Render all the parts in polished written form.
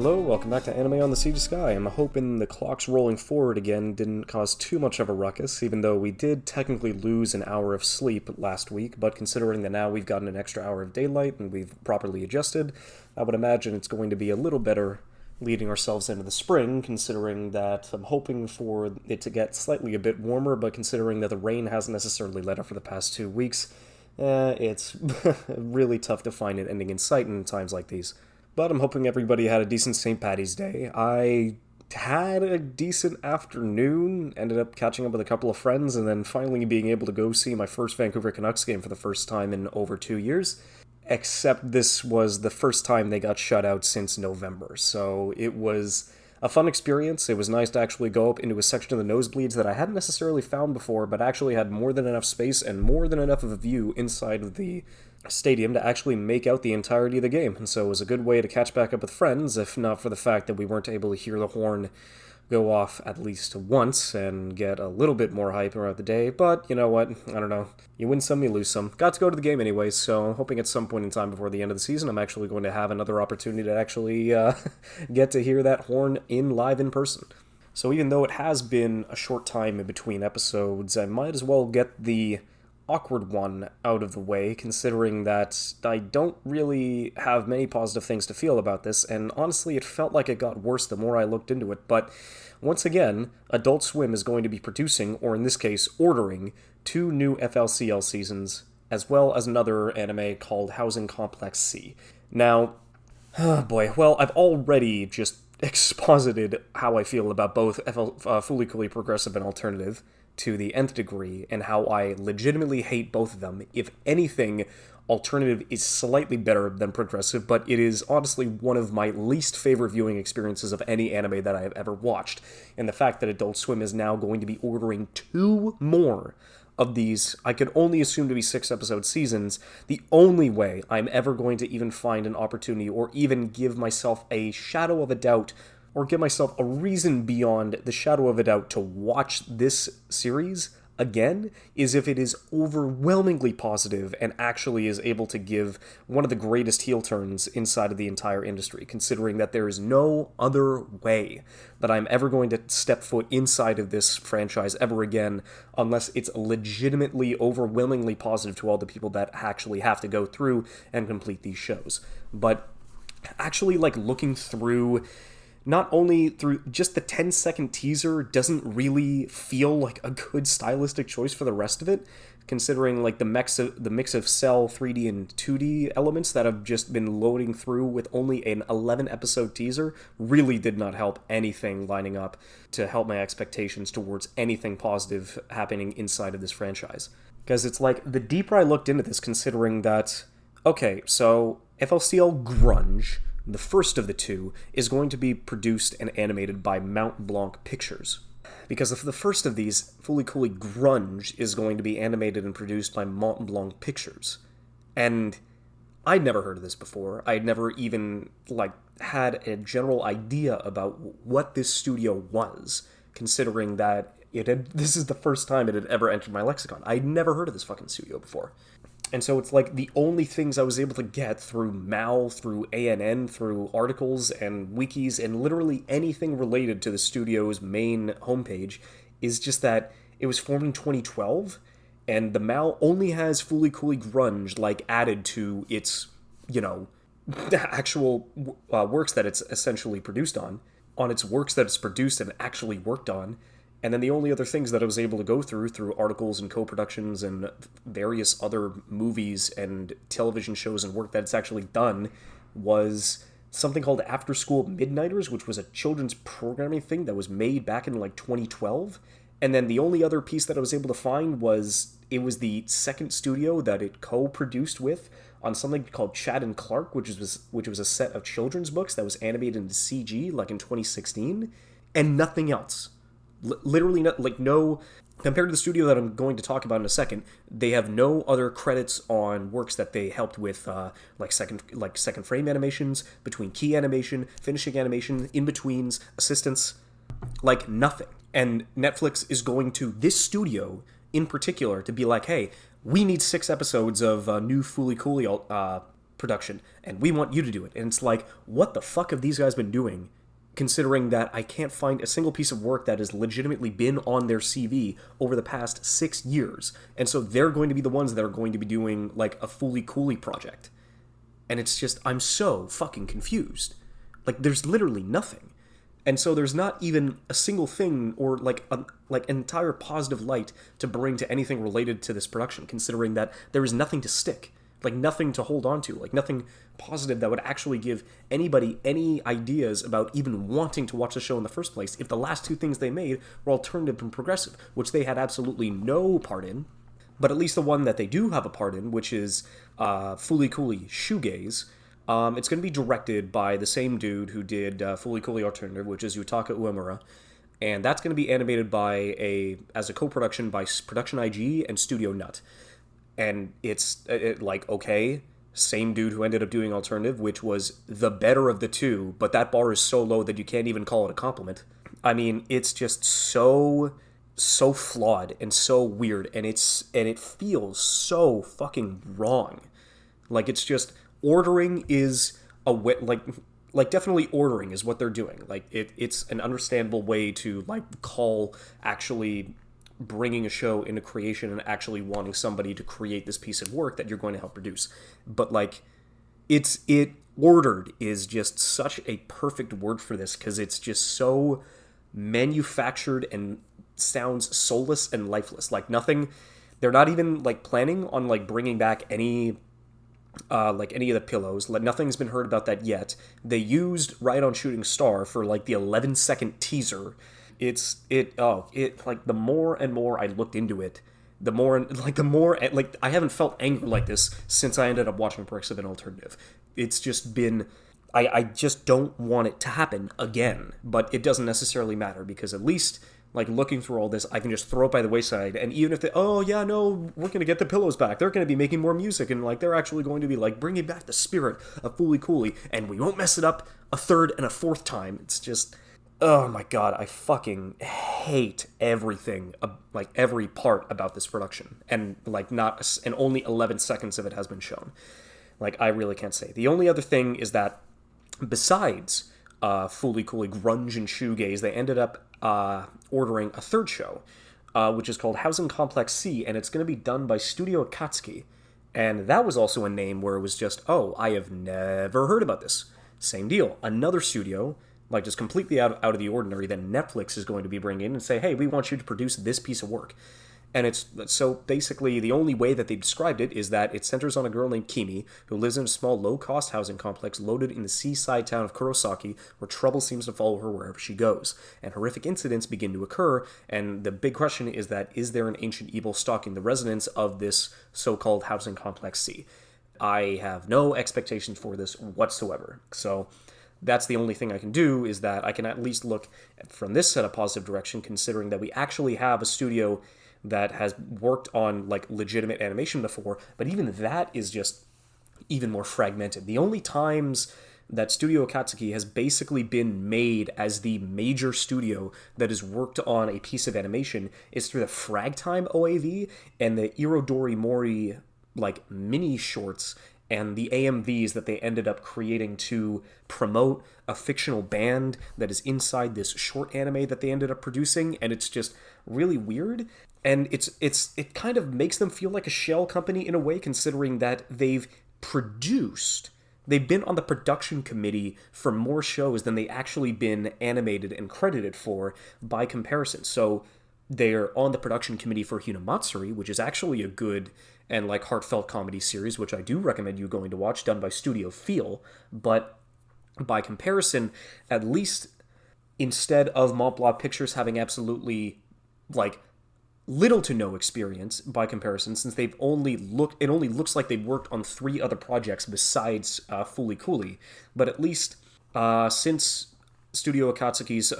Hello, welcome back to Anime on the Siege of Sky. I'm hoping the clocks rolling forward again didn't cause too much of a ruckus, even though we did technically lose an hour of sleep last week, but considering that now we've gotten an extra hour of daylight and we've properly adjusted, I would imagine it's going to be a little better leading ourselves into the spring, considering that I'm hoping for it to get slightly a bit warmer, but considering that the rain hasn't necessarily let up for the past 2 weeks, it's really tough to find an ending in sight in times like these. But I'm hoping everybody had a decent St. Paddy's Day. I had a decent afternoon, ended up catching up with a couple of friends, and then finally being able to go see my first Vancouver Canucks game for the first time in over 2 years. Except this was the first time they got shut out since November, so it was a fun experience. It was nice to actually go up into a section of the nosebleeds that I hadn't necessarily found before, but actually had more than enough space and more than enough of a view inside of the stadium to actually make out the entirety of the game. And so it was a good way to catch back up with friends, if not for the fact that we weren't able to hear the horn go off at least once and get a little bit more hype throughout the day. But you know what? I don't know. You win some, you lose some. Got to go to the game anyway, so I'm hoping at some point in time before the end of the season I'm actually going to have another opportunity to actually get to hear that horn live in person. So even though it has been a short time in between episodes, I might as well get the awkward one out of the way, considering that I don't really have many positive things to feel about this, and honestly it felt like it got worse the more I looked into it. But once again, Adult Swim is going to be producing, or in this case ordering, 2 new FLCL seasons, as well as another anime called Housing Complex C. Now, oh boy, well, I've already just exposited how I feel about both Fooly Cooly Progressive and Alternative to the nth degree, and how I legitimately hate both of them. If anything, Alternative is slightly better than Progressive, but it is honestly one of my least favorite viewing experiences of any anime that I have ever watched. And the fact that Adult Swim is now going to be ordering 2 more of these, I could only assume to be 6-episode seasons, the only way I'm ever going to even find an opportunity or even give myself a shadow of a doubt or give myself a reason beyond the shadow of a doubt to watch this series again is if it is overwhelmingly positive and actually is able to give one of the greatest heel turns inside of the entire industry, considering that there is no other way that I'm ever going to step foot inside of this franchise ever again unless it's legitimately overwhelmingly positive to all the people that actually have to go through and complete these shows. But actually, looking through, not only through just the 10-second teaser doesn't really feel like a good stylistic choice for the rest of it, considering the mix of Cell 3D and 2D elements that have just been loading through with only an 11-episode teaser really did not help anything lining up to help my expectations towards anything positive happening inside of this franchise. Because it's the deeper I looked into this, considering that, okay, so FLCL Grunge, the first of the 2, is going to be produced and animated by Mount Blanc Pictures. Because the first of these, Fooly Cooly Grunge, is going to be animated and produced by Mont Blanc Pictures. And I'd never heard of this before. I'd never even, had a general idea about what this studio was, considering that this is the first time it had ever entered my lexicon. I'd never heard of this fucking studio before. And so it's the only things I was able to get through MAL, through ANN, through articles and wikis, and literally anything related to the studio's main homepage is just that it was formed in 2012, and the MAL only has Fooly Cooly Grunge, added to its, actual works that it's essentially produced on its works that it's produced and actually worked on. And then the only other things that I was able to go through articles and co-productions and various other movies and television shows and work that it's actually done was something called After School Midnighters, which was a children's programming thing that was made back in 2012. And then the only other piece that I was able to find was it was the second studio that it co-produced with on something called Chad and Clark, which was a set of children's books that was animated into CG in 2016, and nothing else. Literally no, compared to the studio that I'm going to talk about in a second, they have no other credits on works that they helped with, second frame animations, between key animation, finishing animation, in-betweens, assistance, nothing. And Netflix is going to this studio in particular to be hey, we need 6 episodes of new Fooly Cooly production, and we want you to do it. And it's like, what the fuck have these guys been doing, considering that I can't find a single piece of work that has legitimately been on their CV over the past 6 years. And so they're going to be the ones that are going to be doing, like, a Fooly Cooly project. And it's just, I'm so fucking confused. Like, there's literally nothing. And so there's not even a single thing or like an entire positive light to bring to anything related to this production, considering that there is nothing to stick, like nothing to hold on to, like nothing positive that would actually give anybody any ideas about even wanting to watch the show in the first place if the last two things they made were alternative and progressive, which they had absolutely no part in. But at least the one that they do have a part in, which is Fooly Cooly Shoegaze, it's going to be directed by the same dude who did Fooly Cooly Alternative, which is Yutaka Uemura, and that's going to be animated as a co-production by Production IG and Studio Nut. And it's okay, same dude who ended up doing Alternative, which was the better of the two, but that bar is so low that you can't even call it a compliment. I mean, it's just so flawed and so weird, and it feels so fucking wrong. Like, it's just, ordering is a way, like definitely ordering is what they're doing. Like, it's an understandable way to, like, call actually bringing a show into creation and actually wanting somebody to create this piece of work that you're going to help produce. But, like, ordered is just such a perfect word for this, because it's just so manufactured and sounds soulless and lifeless. Like, nothing, they're not even, like, planning on, like, bringing back any of the pillows. Nothing's been heard about that yet. They used Ride on Shooting Star for, like, the 11-second teaser. The more and more I looked into it, the more I haven't felt angry like this since I ended up watching Progressive and Alternative. It's just been, I just don't want it to happen again, but it doesn't necessarily matter, because at least, like, looking through all this, I can just throw it by the wayside. And even if we're going to get the pillows back, they're going to be making more music, and, like, they're actually going to be, like, bringing back the spirit of Fooly Cooly, and we won't mess it up a third and a fourth time. It's just, oh my god, I fucking hate everything, like, every part about this production. And, like, and only 11 seconds of it has been shown. Like, I really can't say. The only other thing is that, besides Fooly Cooly Grunge and Shoegaze, they ended up ordering a third show, which is called Housing Complex C, and it's going to be done by Studio Akatsuki. And that was also a name where it was just, oh, I have never heard about this. Same deal. Another studio, like, just completely out of the ordinary, that Netflix is going to be bringing in and say, hey, we want you to produce this piece of work. And it's, so basically the only way that they described it is that it centers on a girl named Kimi who lives in a small low-cost housing complex located in the seaside town of Kurosaki, where trouble seems to follow her wherever she goes. And horrific incidents begin to occur, and the big question is there an ancient evil stalking the residents of this so-called housing complex C? I have no expectations for this whatsoever. So that's the only thing I can do, is that I can at least look from this set a positive direction, considering that we actually have a studio that has worked on, like, legitimate animation before, but even that is just even more fragmented. The only times that Studio Akatsuki has basically been made as the major studio that has worked on a piece of animation is through the Fragtime OAV and the Irodori Mori, like, mini shorts and the AMVs that they ended up creating to promote a fictional band that is inside this short anime that they ended up producing, and it's just really weird. And it kind of makes them feel like a shell company in a way, considering that they've been on the production committee for more shows than they actually been animated and credited for by comparison. So they're on the production committee for Hinamatsuri, which is actually a good and, like, heartfelt comedy series, which I do recommend you going to watch, done by Studio Feel. But by comparison, at least instead of Mont Blanc Pictures having absolutely, like, little to no experience by comparison, since it only looks like they've worked on 3 other projects besides Fooly Cooly, but at least since Studio Akatsuki's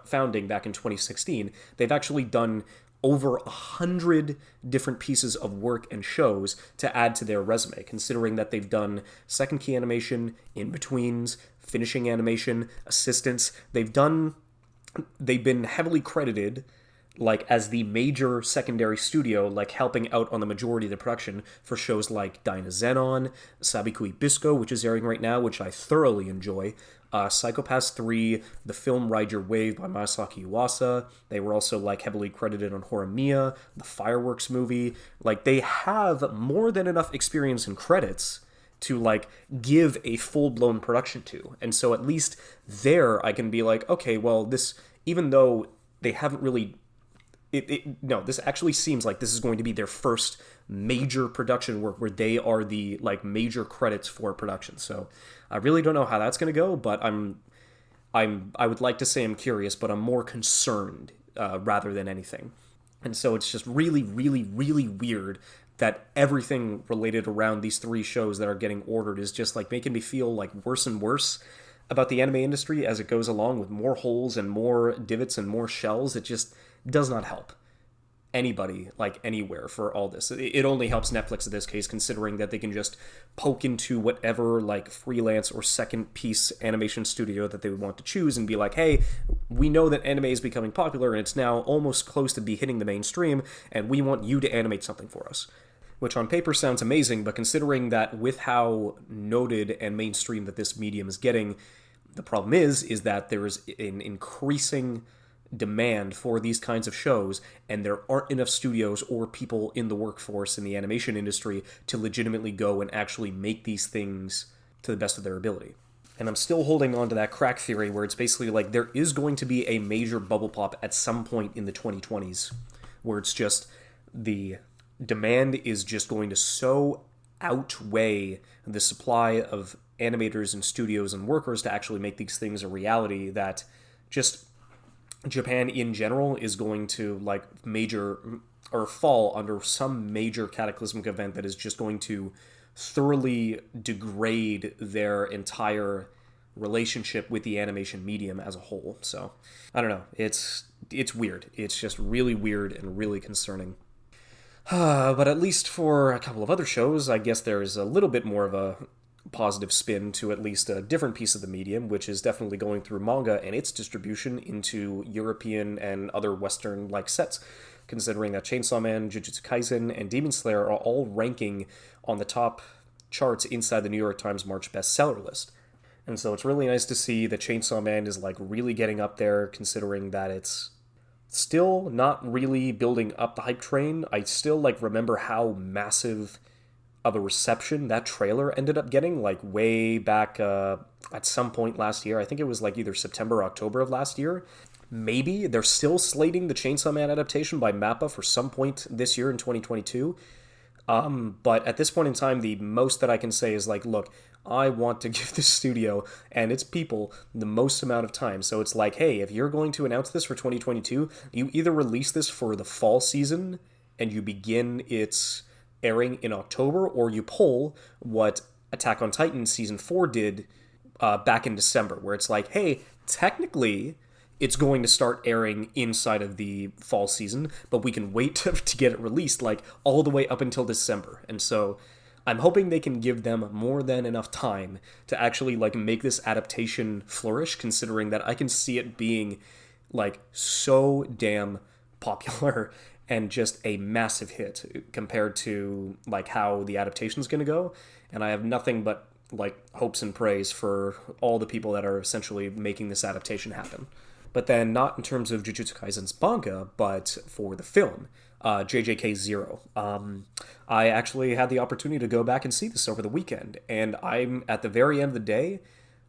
founding back in 2016, they've actually done over 100 different pieces of work and shows to add to their resume, considering that they've done second key animation, in-betweens, finishing animation, assistance. They've been heavily credited, like as the major secondary studio, like helping out on the majority of the production for shows like Dyna-Zenon, Sabikui Bisco, which is airing right now, which I thoroughly enjoy, Psycho-Pass 3, the film Ride Your Wave by Masaki Yuasa. They were also like heavily credited on Horimiya, the Fireworks movie. Like they have more than enough experience and credits to like give a full-blown production to. And so at least there I can be like, okay, well, this, even though they haven't really no, this actually seems like this is going to be their first major production work where they are the like major credits for production. So I really don't know how that's going to go, but I would like to say I'm curious, but I'm more concerned rather than anything. And so it's just really, really, really weird that everything related around these three shows that are getting ordered is just like making me feel like worse and worse about the anime industry as it goes along, with more holes and more divots and more shells. It just does not help anybody, like anywhere, for all this. It only helps Netflix in this case, considering that they can just poke into whatever like freelance or second piece animation studio that they would want to choose and be like, hey, we know that anime is becoming popular and it's now almost close to be hitting the mainstream, and we want you to animate something for us. Which on paper sounds amazing, but considering that with how noted and mainstream that this medium is getting, the problem is that there is an increasing demand for these kinds of shows, and there aren't enough studios or people in the workforce in the animation industry to legitimately go and actually make these things to the best of their ability. And I'm still holding on to that crack theory where it's basically like there is going to be a major bubble pop at some point in the 2020s where it's just the demand is just going to so outweigh the supply of animators and studios and workers to actually make these things a reality that just Japan in general is going to like major or fall under some major cataclysmic event that is just going to thoroughly degrade their entire relationship with the animation medium as a whole. So I don't know, it's weird. It's just really weird and really concerning. But at least for a couple of other shows, I guess there's a little bit more of a positive spin to at least a different piece of the medium, which is definitely going through manga and its distribution into European and other Western-like sets, considering that Chainsaw Man, Jujutsu Kaisen, and Demon Slayer are all ranking on the top charts inside the New York Times March bestseller list. And so it's really nice to see that Chainsaw Man is like really getting up there, considering that it's still not really building up the hype train. I still like remember how massive of a reception that trailer ended up getting, like way back at some point last year. I think it was like either September or October of last year. Maybe they're still slating the Chainsaw Man adaptation by MAPPA for some point this year in 2022. But at this point in time, the most that I can say is like, look, I want to give this studio and its people the most amount of time. So it's like, hey, if you're going to announce this for 2022, you either release this for the fall season and you begin its airing in October, or you pull what Attack on Titan Season 4 did back in December, where it's like, hey, technically it's going to start airing inside of the fall season, but we can wait to get it released like all the way up until December. And so I'm hoping they can give them more than enough time to actually like make this adaptation flourish, considering that I can see it being like so damn popular and just a massive hit compared to like how the adaptation's going to go. And I have nothing but like hopes and praise for all the people that are essentially making this adaptation happen. But then not in terms of Jujutsu Kaisen's manga, but for the film, JJK Zero. I actually had the opportunity to go back and see this over the weekend, and I'm at the very end of the day,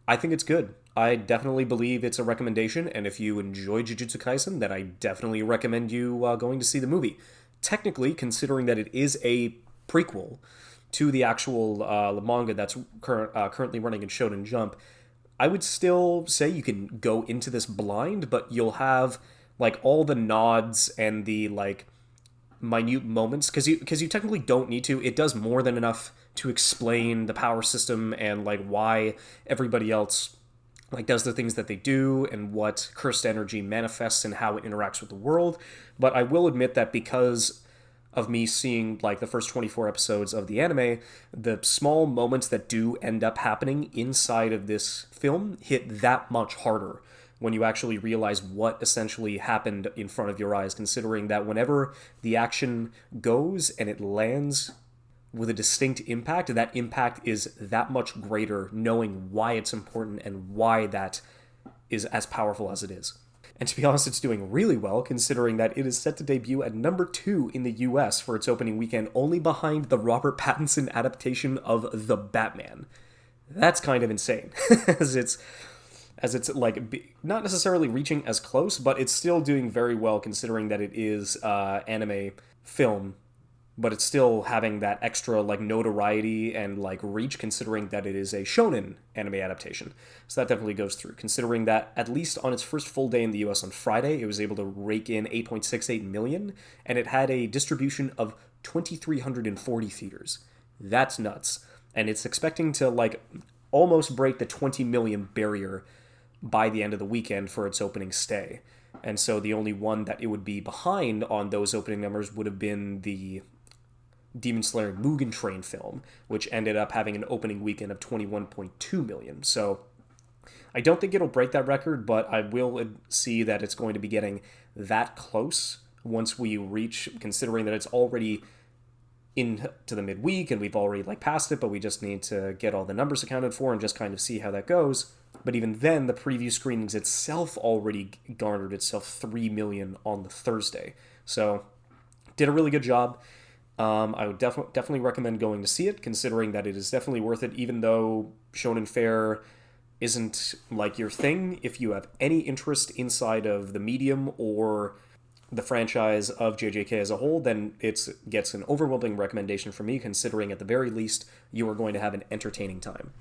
I think it's good. I definitely believe it's a recommendation, and if you enjoy Jujutsu Kaisen, then I definitely recommend you going to see the movie. Technically, considering that it is a prequel to the actual manga that's currently running in Shonen Jump, I would still say you can go into this blind, but you'll have like all the nods and the like minute moments, because you technically don't need to. It does more than enough to explain the power system and like why everybody else like does the things that they do and what cursed energy manifests and how it interacts with the world. But I will admit that because of me seeing like the first 24 episodes of the anime, the small moments that do end up happening inside of this film hit that much harder when you actually realize what essentially happened in front of your eyes, considering that whenever the action goes and it lands with a distinct impact, that impact is that much greater knowing why it's important and why that is as powerful as it is. And to be honest, it's doing really well, considering that it is set to debut at number 2 in the US for its opening weekend, only behind the Robert Pattinson adaptation of The Batman. That's kind of insane, as it's like not necessarily reaching as close, but it's still doing very well considering that it is anime film, but it's still having that extra like notoriety and like reach considering that it is a shonen anime adaptation. So that definitely goes through, considering that at least on its first full day in the US on Friday, it was able to rake in 8.68 million, and it had a distribution of 2,340 theaters. That's nuts. And it's expecting to like almost break the 20 million barrier by the end of the weekend for its opening stay. And so the only one that it would be behind on those opening numbers would have been the Demon Slayer Mugen Train film, which ended up having an opening weekend of 21.2 million. So I don't think it'll break that record, but I will see that it's going to be getting that close once we reach, considering that it's already into the midweek and we've already like passed it, but we just need to get all the numbers accounted for and just kind of see how that goes. But even then, the preview screenings itself already garnered itself 3 million on the Thursday. So did a really good job. I would definitely recommend going to see it, considering that it is definitely worth it, even though shonen fare isn't like your thing. If you have any interest inside of the medium or the franchise of JJK as a whole, then it gets an overwhelming recommendation from me, considering at the very least you are going to have an entertaining time.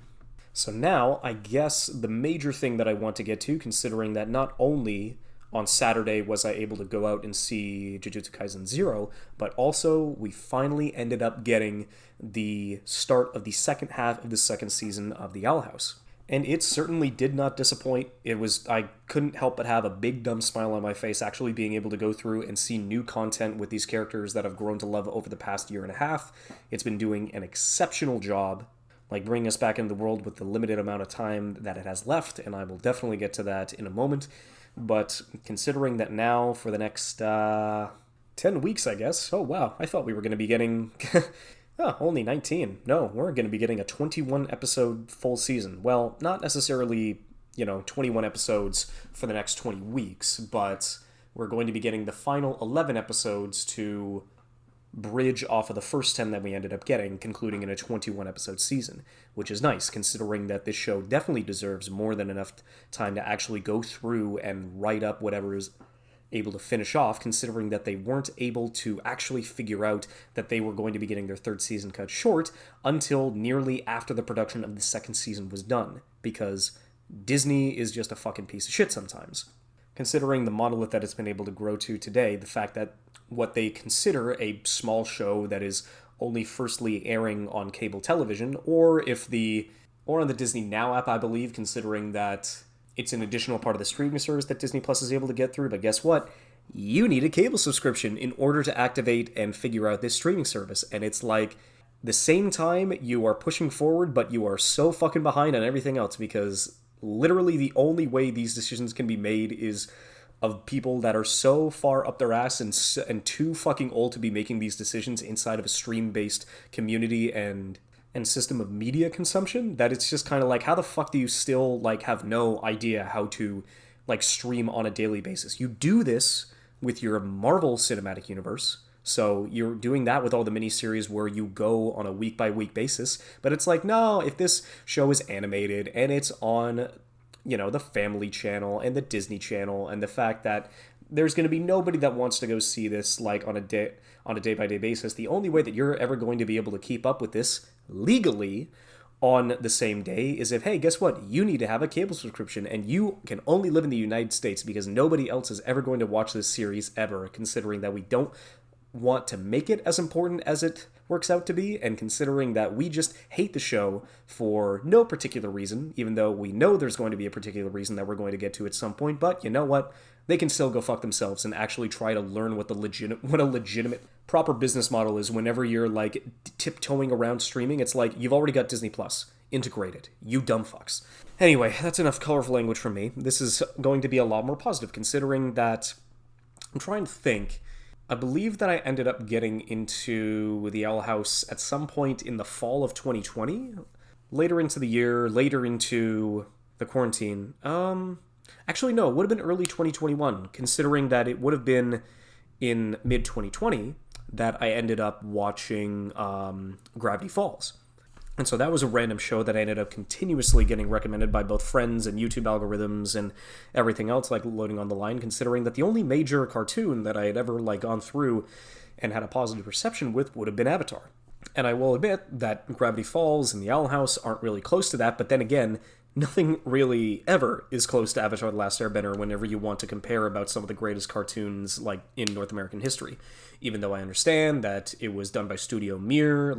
So now, I guess the major thing that I want to get to, considering that not only on Saturday was I able to go out and see Jujutsu Kaisen 0, but also we finally ended up getting the start of the second half of the second season of The Owl House. And it certainly did not disappoint. I couldn't help but have a big dumb smile on my face actually being able to go through and see new content with these characters that I've grown to love over the past year and a half. It's been doing an exceptional job, like bringing us back into the world with the limited amount of time that it has left, and I will definitely get to that in a moment. But considering that now for the next 10 weeks, I guess, oh wow, I thought we were going to be getting... only 19. No, we're going to be getting a 21 episode full season. Well, not necessarily, 21 episodes for the next 20 weeks, but we're going to be getting the final 11 episodes to bridge off of the first 10 that we ended up getting, concluding in a 21 episode season, which is nice considering that this show definitely deserves more than enough time to actually go through and write up whatever is able to finish off, considering that they weren't able to actually figure out that they were going to be getting their third season cut short until nearly after the production of the second season was done, because Disney is just a fucking piece of shit sometimes. Considering the monolith that it's been able to grow to today, the fact that what they consider a small show that is only firstly airing on cable television, or on the Disney Now app, I believe, considering that it's an additional part of the streaming service that Disney Plus is able to get through. But guess what? You need a cable subscription in order to activate and figure out this streaming service. And it's like, the same time you are pushing forward, but you are so fucking behind on everything else, because literally the only way these decisions can be made is of people that are so far up their ass and too fucking old to be making these decisions inside of a stream-based community and system of media consumption, that it's just kind of like, how the fuck do you still like have no idea how to like stream on a daily basis? You do this with your Marvel Cinematic Universe, so you're doing that with all the miniseries where you go on a week-by-week basis, but it's like, no, if this show is animated and it's on, the Family Channel and the Disney Channel, and the fact that there's going to be nobody that wants to go see this like on a day-by-day basis, the only way that you're ever going to be able to keep up with this legally on the same day is if, hey, guess what? You need to have a cable subscription, and you can only live in the United States, because nobody else is ever going to watch this series ever, considering that we don't want to make it as important as it works out to be, and considering that we just hate the show for no particular reason, even though we know there's going to be a particular reason that we're going to get to at some point. But you know what? They can still go fuck themselves and actually try to learn what a legitimate proper business model is whenever you're like tiptoeing around streaming. It's like, you've already got Disney Plus. integrated. You dumb fucks. Anyway, that's enough colorful language from me. This is going to be a lot more positive, considering that I'm trying to think. I believe that I ended up getting into the Owl House at some point in the fall of 2020, later into the year, later into the quarantine. Actually, no, it would have been early 2021, considering that it would have been in mid 2020 that I ended up watching Gravity Falls. And so that was a random show that I ended up continuously getting recommended by both friends and YouTube algorithms and everything else, like loading on the line, considering that the only major cartoon that I had ever gone through and had a positive perception with would have been Avatar. And I will admit that Gravity Falls and the Owl House aren't really close to that, but then again, nothing really ever is close to Avatar: The Last Airbender whenever you want to compare about some of the greatest cartoons in North American history. Even though I understand that it was done by Studio Mir,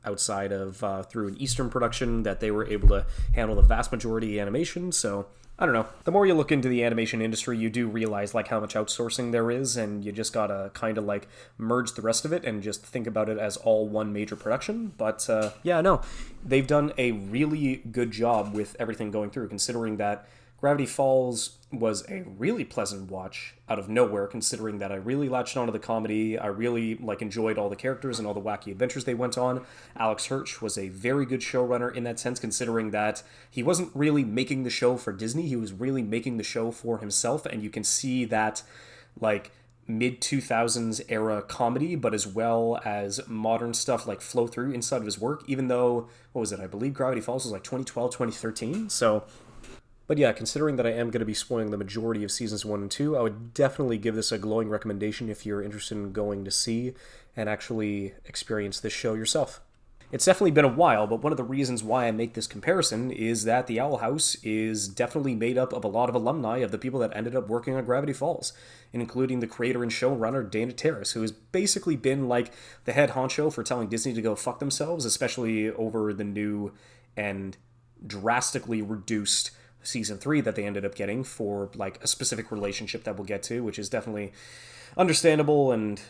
outside of through an Eastern production, that they were able to handle the vast majority of animation, so I don't know. The more you look into the animation industry, you do realize how much outsourcing there is, and you just gotta kind of merge the rest of it and just think about it as all one major production. But yeah, no, they've done a really good job with everything going through, considering that Gravity Falls was a really pleasant watch out of nowhere, considering that I really latched onto the comedy. I really enjoyed all the characters and all the wacky adventures they went on. Alex Hirsch was a very good showrunner in that sense, considering that he wasn't really making the show for Disney. He was really making the show for himself, and you can see that mid-2000s era comedy, but as well as modern stuff flow through inside of his work, even though, I believe Gravity Falls was 2012, 2013, so... But yeah, considering that I am going to be spoiling the majority of seasons 1 and 2, I would definitely give this a glowing recommendation if you're interested in going to see and actually experience this show yourself. It's definitely been a while, but one of the reasons why I make this comparison is that the Owl House is definitely made up of a lot of alumni of the people that ended up working on Gravity Falls, including the creator and showrunner Dana Terrace, who has basically been the head honcho for telling Disney to go fuck themselves, especially over the new and drastically reduced season 3 that they ended up getting for a specific relationship that we'll get to, which is definitely understandable and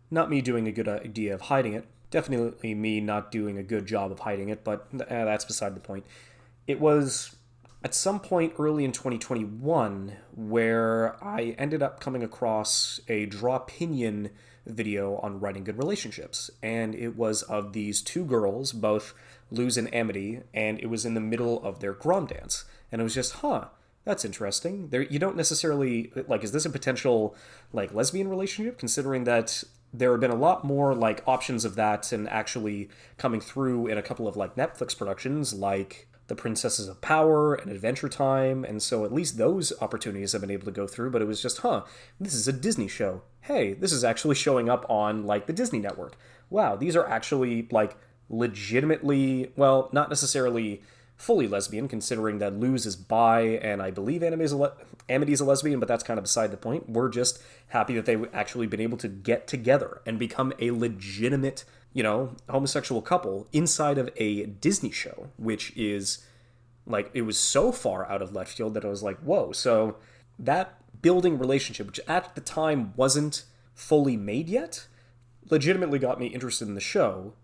not me doing a good idea of hiding it. Definitely me not doing a good job of hiding it, but that's beside the point. It was at some point early in 2021 where I ended up coming across a Draw Opinion video on writing good relationships, and it was of these two girls, both Luz and Amity, and it was in the middle of their Grom dance. And it was just, that's interesting. You don't necessarily, is this a potential, lesbian relationship? Considering that there have been a lot more, options of that and actually coming through in a couple of, Netflix productions, like The Princesses of Power and Adventure Time. And so at least those opportunities have been able to go through. But it was just, this is a Disney show. Hey, this is actually showing up on, the Disney network. Wow, these are actually, legitimately, well, not necessarily fully lesbian, considering that Luz is bi, and I believe Amity's a lesbian, but that's kind of beside the point. We're just happy that they've actually been able to get together and become a legitimate, homosexual couple inside of a Disney show, which is, it was so far out of left field that I was like, whoa. So that building relationship, which at the time wasn't fully made yet, legitimately got me interested in the show.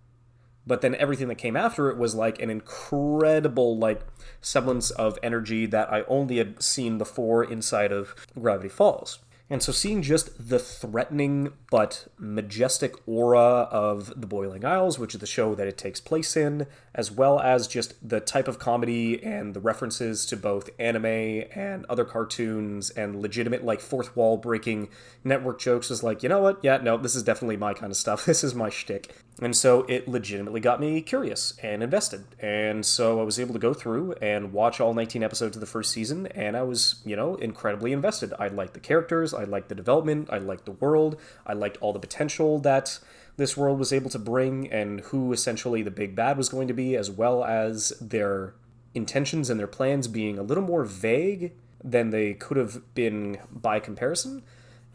But then everything that came after it was an incredible semblance of energy that I only had seen before inside of Gravity Falls. And so seeing just the threatening but majestic aura of The Boiling Isles, which is the show that it takes place in, as well as just the type of comedy and the references to both anime and other cartoons and legitimate fourth wall breaking network jokes, was you know what? Yeah, no, this is definitely my kind of stuff. This is my shtick. And so it legitimately got me curious and invested. And so I was able to go through and watch all 19 episodes of the first season, and I was, incredibly invested. I liked the characters, I liked the development, I liked the world, I liked all the potential that this world was able to bring, and who essentially the big bad was going to be, as well as their intentions and their plans being a little more vague than they could have been by comparison.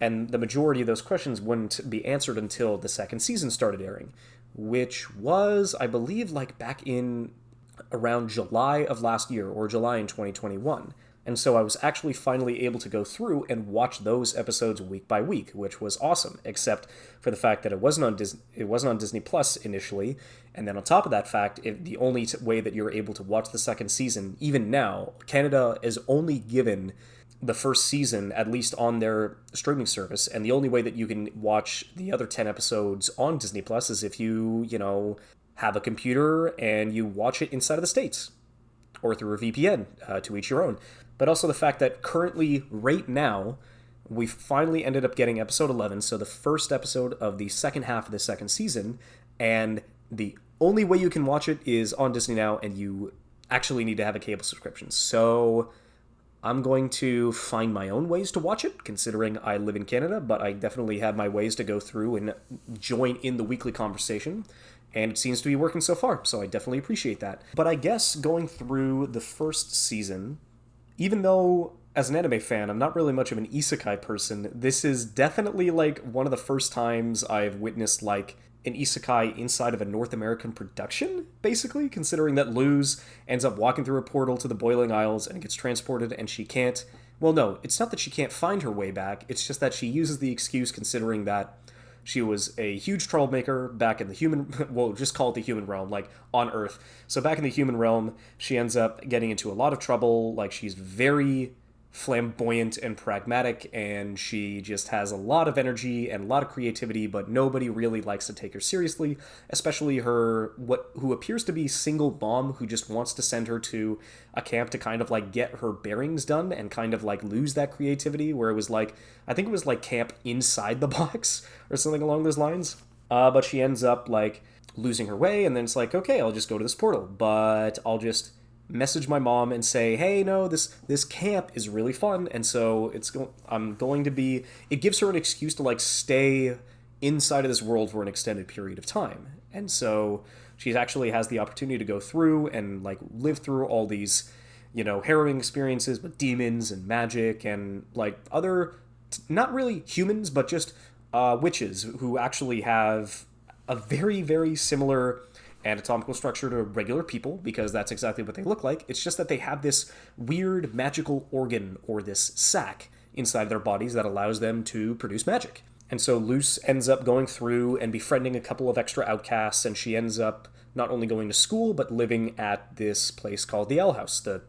And the majority of those questions wouldn't be answered until the second season started airing, which was, I believe, back in around July of last year, or July in 2021. And so I was actually finally able to go through and watch those episodes week by week, which was awesome, except for the fact that it wasn't on Disney Plus initially, and then on top of that fact, the only way that you're able to watch the second season, even now, Canada is only given the first season, at least on their streaming service, and the only way that you can watch the other 10 episodes on Disney Plus is if you have a computer and you watch it inside of the States, or through a VPN, to each your own. But also the fact that currently, right now, we finally ended up getting episode 11, so the first episode of the second half of the second season, and the only way you can watch it is on Disney Now, and you actually need to have a cable subscription. So I'm going to find my own ways to watch it, considering I live in Canada, but I definitely have my ways to go through and join in the weekly conversation, and it seems to be working so far, so I definitely appreciate that. But I guess going through the first season, even though as an anime fan, I'm not really much of an isekai person, this is definitely like one of the first times I've witnessed like an isekai inside of a North American production, basically, considering that Luz ends up walking through a portal to the Boiling Isles and gets transported, and she can't... Well, no, it's not that she can't find her way back, it's just that she uses the excuse considering that she was a huge troublemaker back in the human... Well, just call it the human realm, like, on Earth. So back in the human realm, she ends up getting into a lot of trouble, like, she's very flamboyant and pragmatic, and she just has a lot of energy and a lot of creativity, but nobody really likes to take her seriously, especially her who appears to be single mom who just wants to send her to a camp to kind of like get her bearings done and kind of like lose that creativity, where it was like, I think it was like camp inside the box or something along those lines. But she ends up like losing her way, and then it's like, okay, I'll just go to this portal, but I'll just message my mom and say, hey, no, this camp is really fun, and so I'm going to be... It gives her an excuse to like stay inside of this world for an extended period of time, and so she actually has the opportunity to go through and like live through all these, harrowing experiences with demons and magic and like other, not really humans, but just witches who actually have a very, very similar anatomical structure to regular people, because that's exactly what they look like. It's just that they have this weird magical organ, or this sac, inside their bodies that allows them to produce magic. And so Luz ends up going through and befriending a couple of extra outcasts, and she ends up not only going to school, but living at this place called the Owl House, the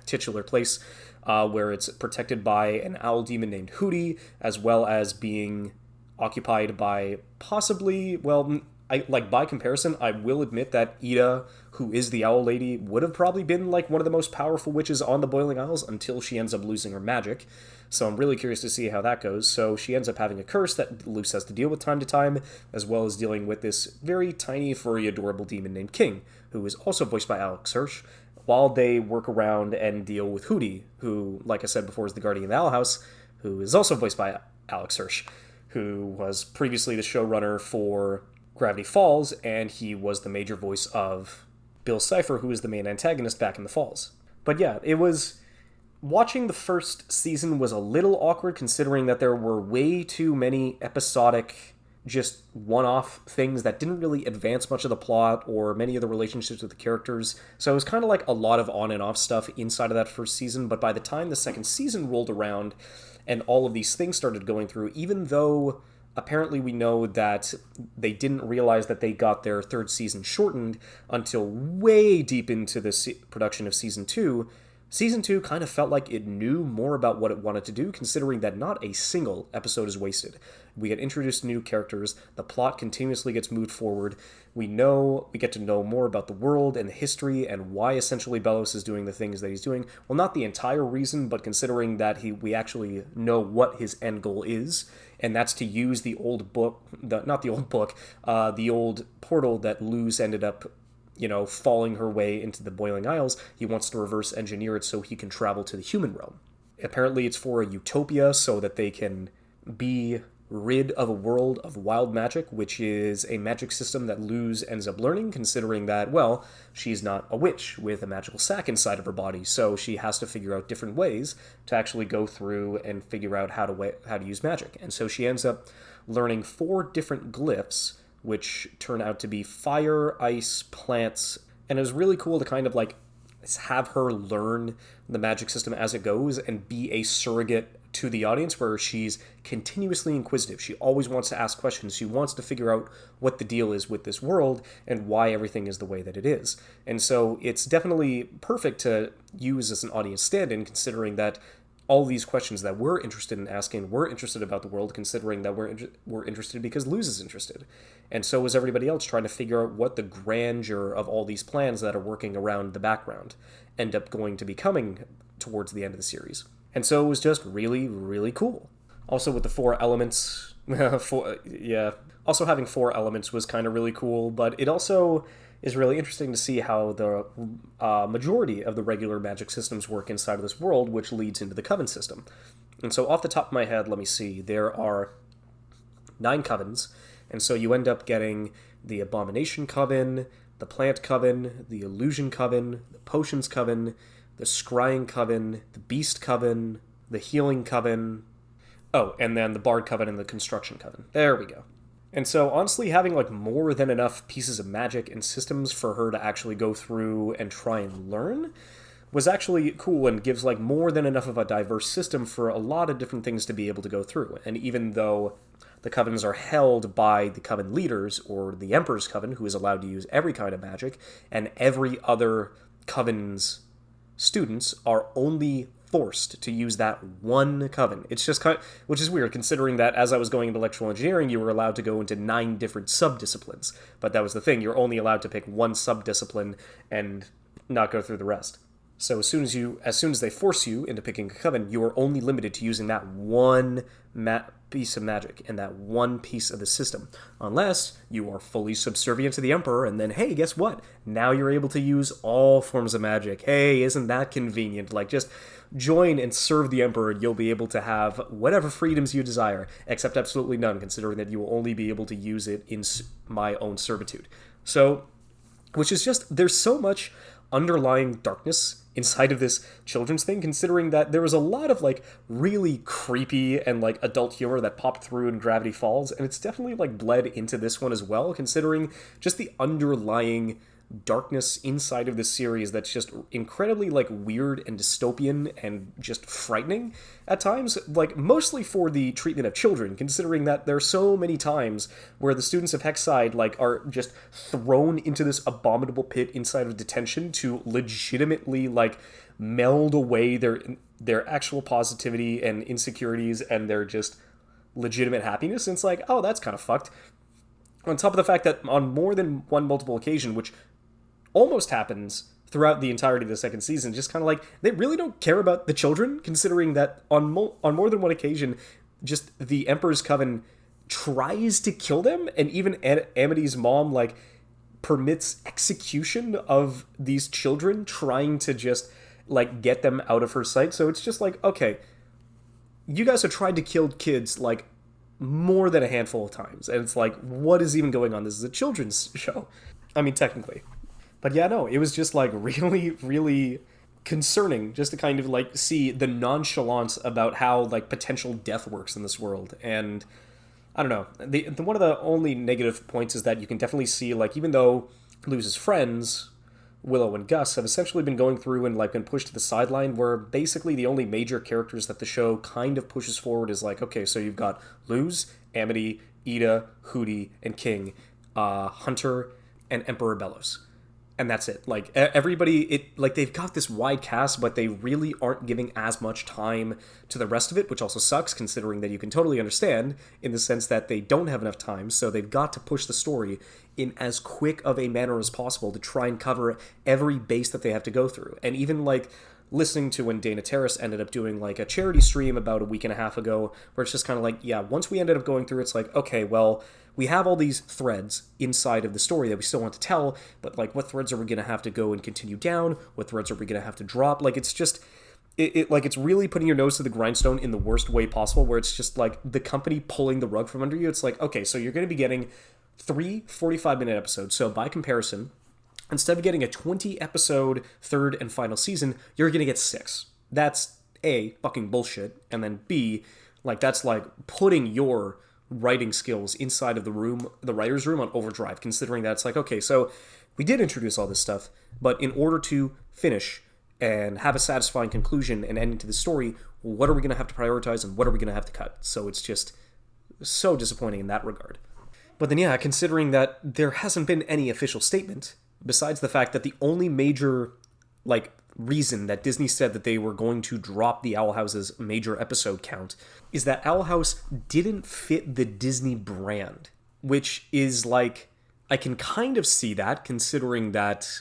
titular place, where it's protected by an owl demon named Hooty, as well as being occupied by possibly, well, by comparison, I will admit that Ida, who is the Owl Lady, would have probably been like one of the most powerful witches on the Boiling Isles until she ends up losing her magic. So I'm really curious to see how that goes. So she ends up having a curse that Luz has to deal with time to time, as well as dealing with this very tiny, furry, adorable demon named King, who is also voiced by Alex Hirsch, while they work around and deal with Hooty, who, like I said before, is the Guardian of the Owl House, who is also voiced by Alex Hirsch, who was previously the showrunner for Gravity Falls, and he was the major voice of Bill Cipher, who is the main antagonist back in the Falls. But yeah, it was... Watching the first season was a little awkward, considering that there were way too many episodic, just one-off things that didn't really advance much of the plot or many of the relationships with the characters. So it was kind of like a lot of on and off stuff inside of that first season, but by the time the second season rolled around and all of these things started going through, even though apparently we know that they didn't realize that they got their third season shortened until way deep into the production of Season 2, Season 2 kind of felt like it knew more about what it wanted to do, considering that not a single episode is wasted. We get introduced to new characters, the plot continuously gets moved forward, we get to know more about the world and the history and why essentially Belos is doing the things that he's doing. Well, not the entire reason, but considering that we actually know what his end goal is, and that's to use the old book, the old portal that Luz ended up falling her way into the Boiling Isles. He wants to reverse engineer it so he can travel to the human realm. Apparently it's for a utopia so that they can be rid of a world of wild magic, which is a magic system that Luz ends up learning, considering that, well, she's not a witch with a magical sac inside of her body, so she has to figure out different ways to actually go through and figure out how to use magic. And so she ends up learning 4 different glyphs, which turn out to be fire, ice, plants, and it was really cool to kind of like have her learn the magic system as it goes and be a surrogate to the audience where she's continuously inquisitive. She always wants to ask questions. She wants to figure out what the deal is with this world and why everything is the way that it is. And so it's definitely perfect to use as an audience stand-in, considering that all these questions that we're interested in asking, we're interested about the world, considering that we're interested because Luz is interested. And so is everybody else trying to figure out what the grandeur of all these plans that are working around the background end up going to be coming towards the end of the series. And so it was just really, really cool. Also with the 4 elements, also having 4 elements was kind of really cool, but it also is really interesting to see how the majority of the regular magic systems work inside of this world, which leads into the coven system. And so off the top of my head, let me see, there are 9 covens, and so you end up getting the Abomination Coven, the Plant Coven, the Illusion Coven, the Potions Coven, the Scrying Coven, the Beast Coven, the Healing Coven, and then the Bard Coven and the Construction Coven. There we go. And so, honestly, having, more than enough pieces of magic and systems for her to actually go through and try and learn was actually cool and gives, more than enough of a diverse system for a lot of different things to be able to go through. And even though the covens are held by the coven leaders, or the Emperor's Coven, who is allowed to use every kind of magic, and every other coven's students are only forced to use that one coven. It's just which is weird, considering that as I was going into electrical engineering, you were allowed to go into 9 different sub-disciplines. But that was the thing, you're only allowed to pick one sub-discipline and not go through the rest. So as soon as they force you into picking a coven, you are only limited to using that one piece of magic and that one piece of the system, unless you are fully subservient to the Emperor, and then, hey, guess what? Now you're able to use all forms of magic. Hey, isn't that convenient? Just join and serve the Emperor, and you'll be able to have whatever freedoms you desire, except absolutely none, considering that you will only be able to use it in my own servitude. So, which is just, there's so much underlying darkness inside of this children's thing, considering that there was a lot of really creepy and adult humor that popped through in Gravity Falls, and it's definitely bled into this one as well, considering just the underlying darkness inside of this series that's just incredibly weird and dystopian and just frightening at times, mostly for the treatment of children, considering that there are so many times where the students of Hexside are just thrown into this abominable pit inside of detention to legitimately meld away their actual positivity and insecurities and their just legitimate happiness. And it's oh, that's kind of fucked. On top of the fact that on more than one multiple occasion, which almost happens throughout the entirety of the second season, just kind of they really don't care about the children, considering that on more than one occasion, just the Emperor's Coven tries to kill them, and even Amity's mom permits execution of these children, trying to just get them out of her sight. So it's just okay, you guys have tried to kill kids more than a handful of times, and it's what is even going on? This is a children's show. I mean, technically. But yeah, no, it was just really, really concerning just to kind of see the nonchalance about how potential death works in this world. And I don't know, the one of the only negative points is that you can definitely see even though Luz's friends, Willow and Gus, have essentially been going through and been pushed to the sideline, where basically the only major characters that the show kind of pushes forward is okay, so you've got Luz, Amity, Ida, Hooty, and King, Hunter, and Emperor Bellows. And that's it. Everybody, they've got this wide cast, but they really aren't giving as much time to the rest of it, which also sucks, considering that you can totally understand, in the sense that they don't have enough time, so they've got to push the story in as quick of a manner as possible to try and cover every base that they have to go through. And even, listening to when Dana Terrace ended up doing, a charity stream about a week and a half ago, where it's just kind of yeah, once we ended up going through, it's okay, well, we have all these threads inside of the story that we still want to tell, but what threads are we going to have to go and continue down? What threads are we going to have to drop? It's just, it's really putting your nose to the grindstone in the worst way possible, where it's just the company pulling the rug from under you. It's okay, so you're going to be getting 3 45-minute episodes. So by comparison, instead of getting a 20-episode third and final season, you're going to get 6. That's A, fucking bullshit, and then B, that's putting your writing skills inside of the writer's room on overdrive, considering that it's like, okay, so we did introduce all this stuff, but in order to finish and have a satisfying conclusion and ending to the story, what are we going to have to prioritize and what are we going to have to cut? So it's just so disappointing in that regard. But then, yeah, considering that there hasn't been any official statement, besides the fact that the only major, reason that Disney said that they were going to drop the Owl House's major episode count is that Owl House didn't fit the Disney brand, which is, I can kind of see that, considering that,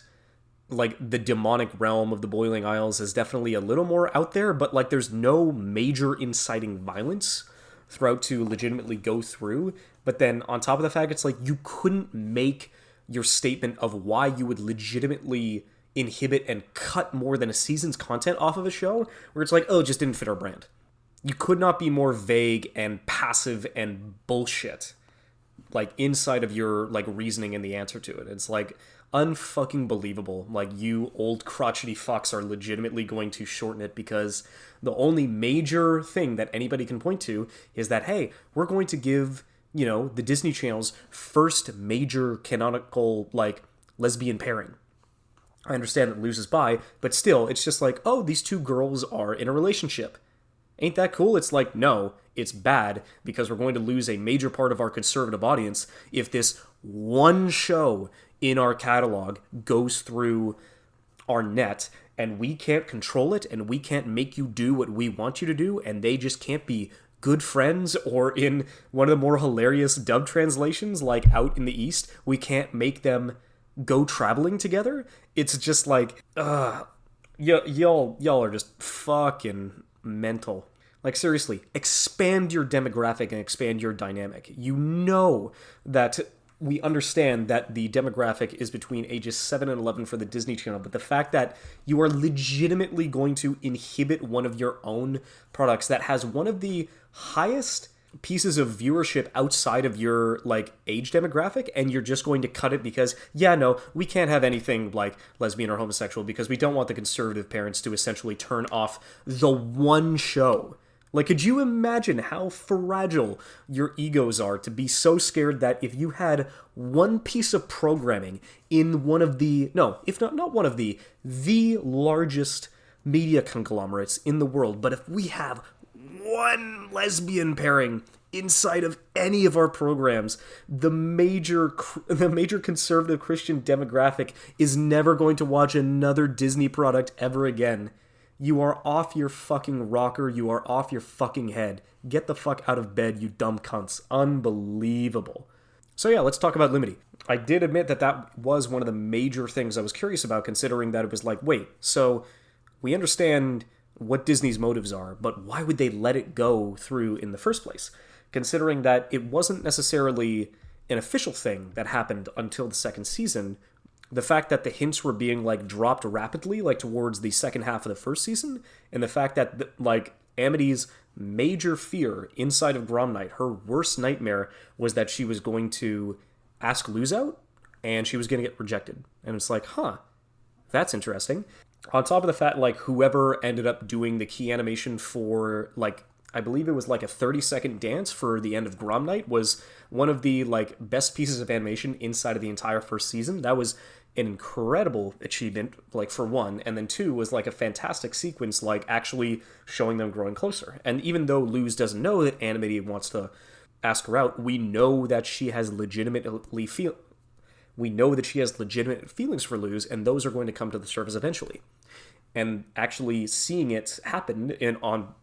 the demonic realm of the Boiling Isles is definitely a little more out there, but, there's no major inciting violence throughout to legitimately go through. But then on top of the fact, it's you couldn't make your statement of why you would legitimately inhibit and cut more than a season's content off of a show, where it's oh, it just didn't fit our brand. You could not be more vague and passive and bullshit, inside of your, reasoning and the answer to it. It's unfucking believable. You old crotchety fucks are legitimately going to shorten it because the only major thing that anybody can point to is that, hey, we're going to give, the Disney Channel's first major canonical, lesbian pairing. I understand that loses by, but still, it's just oh, these two girls are in a relationship. Ain't that cool? It's no, it's bad because we're going to lose a major part of our conservative audience if this one show in our catalog goes through our net and we can't control it and we can't make you do what we want you to do and they just can't be good friends, or in one of the more hilarious dub translations, Out in the East, we can't make them go traveling together. It's just y'all are just fucking mental. Seriously, expand your demographic and expand your dynamic. You know that we understand that the demographic is between ages 7 and 11 for the Disney Channel, but the fact that you are legitimately going to inhibit one of your own products that has one of the highest pieces of viewership outside of your age demographic, and you're just going to cut it because we can't have anything lesbian or homosexual because we don't want the conservative parents to essentially turn off the one show. Could you imagine how fragile your egos are to be so scared that if you had one piece of programming in one of the, no, if not one of the largest media conglomerates in the world, but if we have one lesbian pairing inside of any of our programs, the major conservative Christian demographic is never going to watch another Disney product ever again. You are off your fucking rocker. You are off your fucking head. Get the fuck out of bed, you dumb cunts. Unbelievable. So yeah, let's talk about Limity. I did admit that was one of the major things I was curious about, considering that it was wait, so we understand what Disney's motives are, but why would they let it go through in the first place? Considering that it wasn't necessarily an official thing that happened until the second season, the fact that the hints were being dropped rapidly towards the second half of the first season, and the fact that Amity's major fear inside of Grom Night, her worst nightmare, was that she was going to ask Luz out and she was going to get rejected. And it's that's interesting. On top of the fact whoever ended up doing the key animation for I believe it was a 30-second dance for the end of Grom Night was one of the best pieces of animation inside of the entire first season. That was an incredible achievement, for one, and then two was a fantastic sequence, actually showing them growing closer. And even though Luz doesn't know that Amity wants to ask her out, we know that she has legitimate feelings for Luz, and those are going to come to the surface eventually. And actually seeing it happen on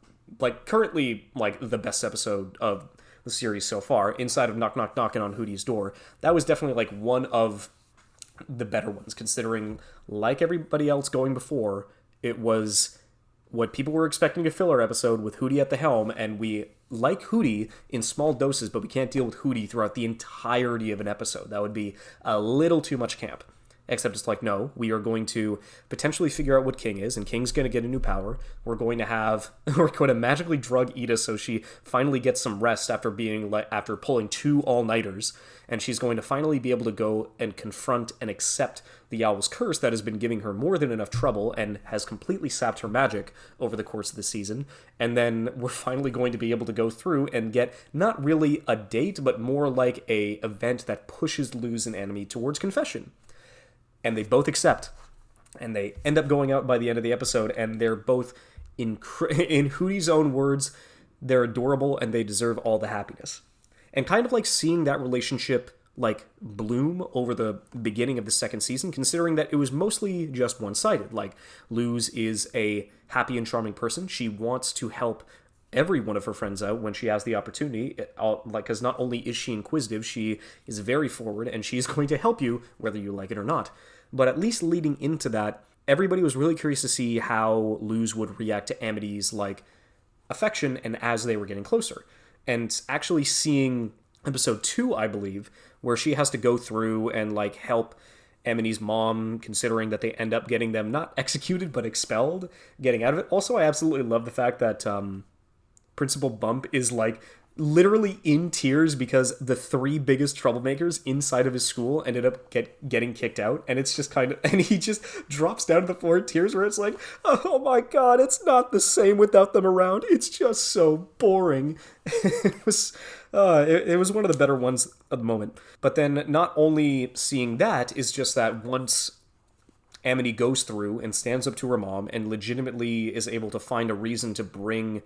currently the best episode of the series so far, inside of Knock Knock Knocking on Hootie's Door, that was definitely one of the better ones, considering everybody else going before, it was what people were expecting, a filler episode with Hootie at the helm, and we like Hootie in small doses, but we can't deal with Hootie throughout the entirety of an episode. That would be a little too much camp. except it's like, no, we are going to potentially figure out what King is, and King's going to get a new power. We're going to magically drug Ida so she finally gets some rest after pulling 2 all-nighters, and she's going to finally be able to go and confront and accept the Owl's curse that has been giving her more than enough trouble and has completely sapped her magic over the course of the season. And then we're finally going to be able to go through and get not really a date, but more like a event that pushes Luz and Amity towards confession. And they both accept. And they end up going out by the end of the episode, and they're both, in Hooty's own words, they're adorable and they deserve all the happiness. And kind of like seeing that relationship like bloom over the beginning of the second season, considering that it was mostly just one-sided. Like, Luz is a happy and charming person. She wants to help every one of her friends out when she has the opportunity, because not only is she inquisitive, she is very forward, and she's going to help you whether you like it or not. But at least leading into that, everybody was really curious to see how Luz would react to Amity's like affection, and as they were getting closer. And actually seeing episode 2, I believe, where she has to go through and like help Amity's mom, considering that they end up getting them not executed but expelled, getting out of it. Also, I absolutely love the fact that Principal Bump is like literally in tears because the 3 biggest troublemakers inside of his school ended up getting kicked out, and it's just kind of, and he just drops down to the floor in tears, where it's like, oh my god, it's not the same without them around. It's just so boring. It was one of the better ones at the moment. But then not only seeing that is just that once Amity goes through and stands up to her mom and legitimately is able to find a reason to bring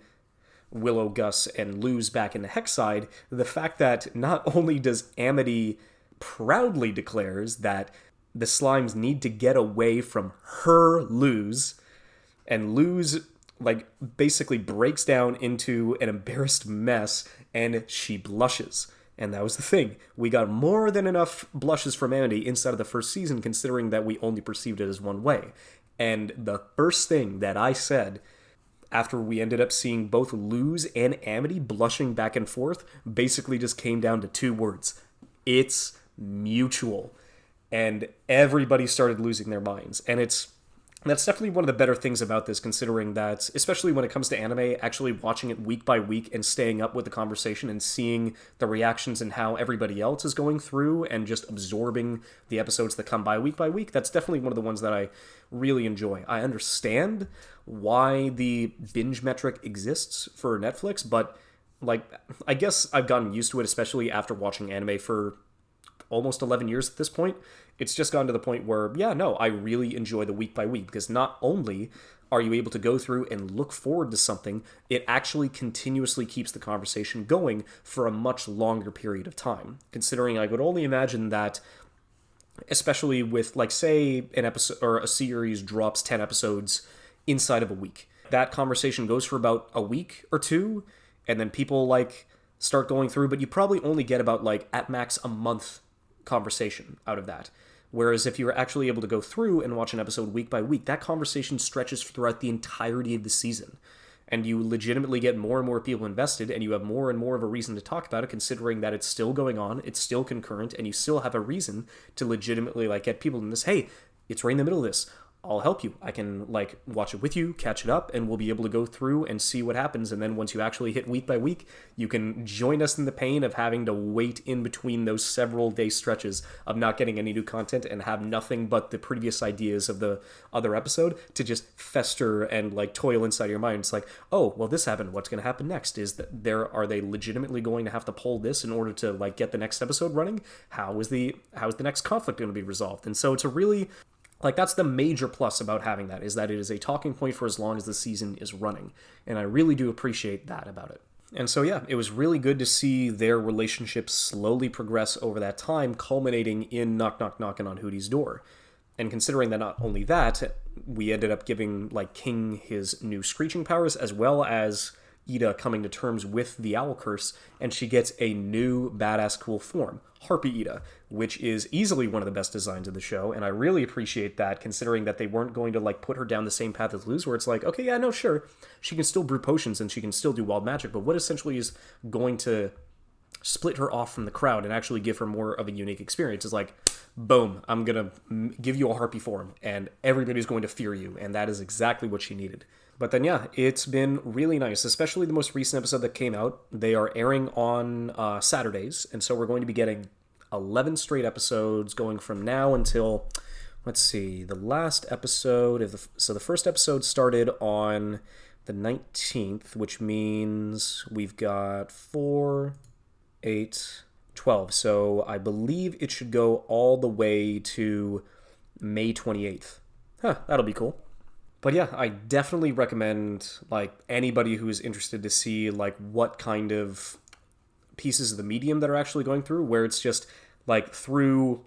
Willow, Gus, and Luz back in the Hexside, the fact that not only does Amity proudly declares that the slimes need to get away from her Luz, and Luz like basically breaks down into an embarrassed mess, and she blushes. And that was the thing. We got more than enough blushes from Amity inside of the first season, considering that we only perceived it as one way. And the first thing that I said after we ended up seeing both Luz and Amity blushing back and forth basically just came down to 2 words. It's mutual. And everybody started losing their minds. And that's definitely one of the better things about this, considering that, especially when it comes to anime, actually watching it week by week and staying up with the conversation and seeing the reactions and how everybody else is going through and just absorbing the episodes that come by week, that's definitely one of the ones that I really enjoy. I understand why the binge metric exists for Netflix, but like, I guess I've gotten used to it, especially after watching anime for almost 11 years at this point. It's just gotten to the point where, yeah, no, I really enjoy the week by week, because not only are you able to go through and look forward to something, it actually continuously keeps the conversation going for a much longer period of time. Considering I could only imagine that, especially with, like, say, an episode or a series drops 10 episodes inside of a week. That conversation goes for about a week or 2, and then people, like, start going through, but you probably only get about, like, at max a month conversation out of that. Whereas if you were actually able to go through and watch an episode week by week, that conversation stretches throughout the entirety of the season. And you legitimately get more and more people invested, and you have more and more of a reason to talk about it, considering that it's still going on, it's still concurrent, and you still have a reason to legitimately, like, get people in this, hey, it's right in the middle of this. I'll help you. I can, like, watch it with you, catch it up, and we'll be able to go through and see what happens. And then once you actually hit week by week, you can join us in the pain of having to wait in between those several day stretches of not getting any new content and have nothing but the previous ideas of the other episode to just fester and, like, toil inside your mind. It's like, oh, well, this happened. What's going to happen next? Are they legitimately going to have to pull this in order to, like, get the next episode running? How is the next conflict going to be resolved? And so it's a really, like, that's the major plus about having that, is that it is a talking point for as long as the season is running. And I really do appreciate that about it. And so, yeah, it was really good to see their relationship slowly progress over that time, culminating in Knock Knock Knocking on Hooty's Door. And considering that not only that, we ended up giving, like, King his new screeching powers, as well as Ida coming to terms with the Owl Curse, and she gets a new badass cool form, Harpy Ida, which is easily one of the best designs of the show, and I really appreciate that, considering that they weren't going to, like, put her down the same path as Luz, where it's like, okay, yeah, no, sure, she can still brew potions and she can still do wild magic, but what essentially is going to split her off from the crowd and actually give her more of a unique experience. It's like, boom, I'm going to give you a harpy form, and everybody's going to fear you, and that is exactly what she needed. But then, yeah, it's been really nice, especially the most recent episode that came out. They are airing on Saturdays, and so we're going to be getting 11 straight episodes going from now until, let's see, the last episode. So the first episode started on the 19th, which means we've got 4, 8, 12. So I believe it should go all the way to May 28th. That'll be cool. But yeah, I definitely recommend like anybody who's interested to see like what kind of pieces of the medium that are actually going through, where it's just like through,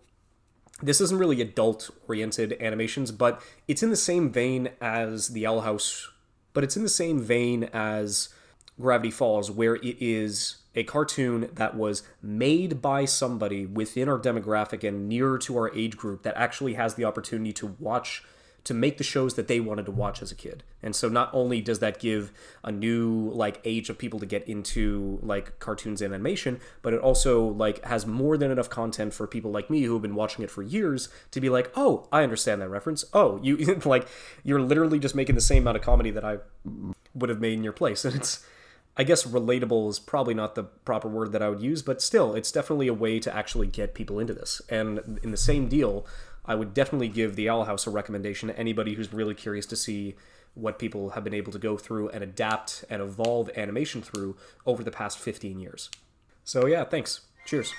this isn't really adult oriented animations, but it's in the same vein as the Owl House, but it's in the same vein as Gravity Falls, where it is a cartoon that was made by somebody within our demographic and nearer to our age group that actually has the opportunity to watch, to make the shows that they wanted to watch as a kid. And so not only does that give a new like age of people to get into like cartoons and animation, but it also like has more than enough content for people like me who have been watching it for years to be like, oh, I understand that reference. Oh, you like, you're literally just making the same amount of comedy that I would have made in your place. And it's, I guess relatable is probably not the proper word that I would use, but still, it's definitely a way to actually get people into this. And in the same deal, I would definitely give the Owl House a recommendation to anybody who's really curious to see what people have been able to go through and adapt and evolve animation through over the past 15 years. So yeah, thanks. Cheers.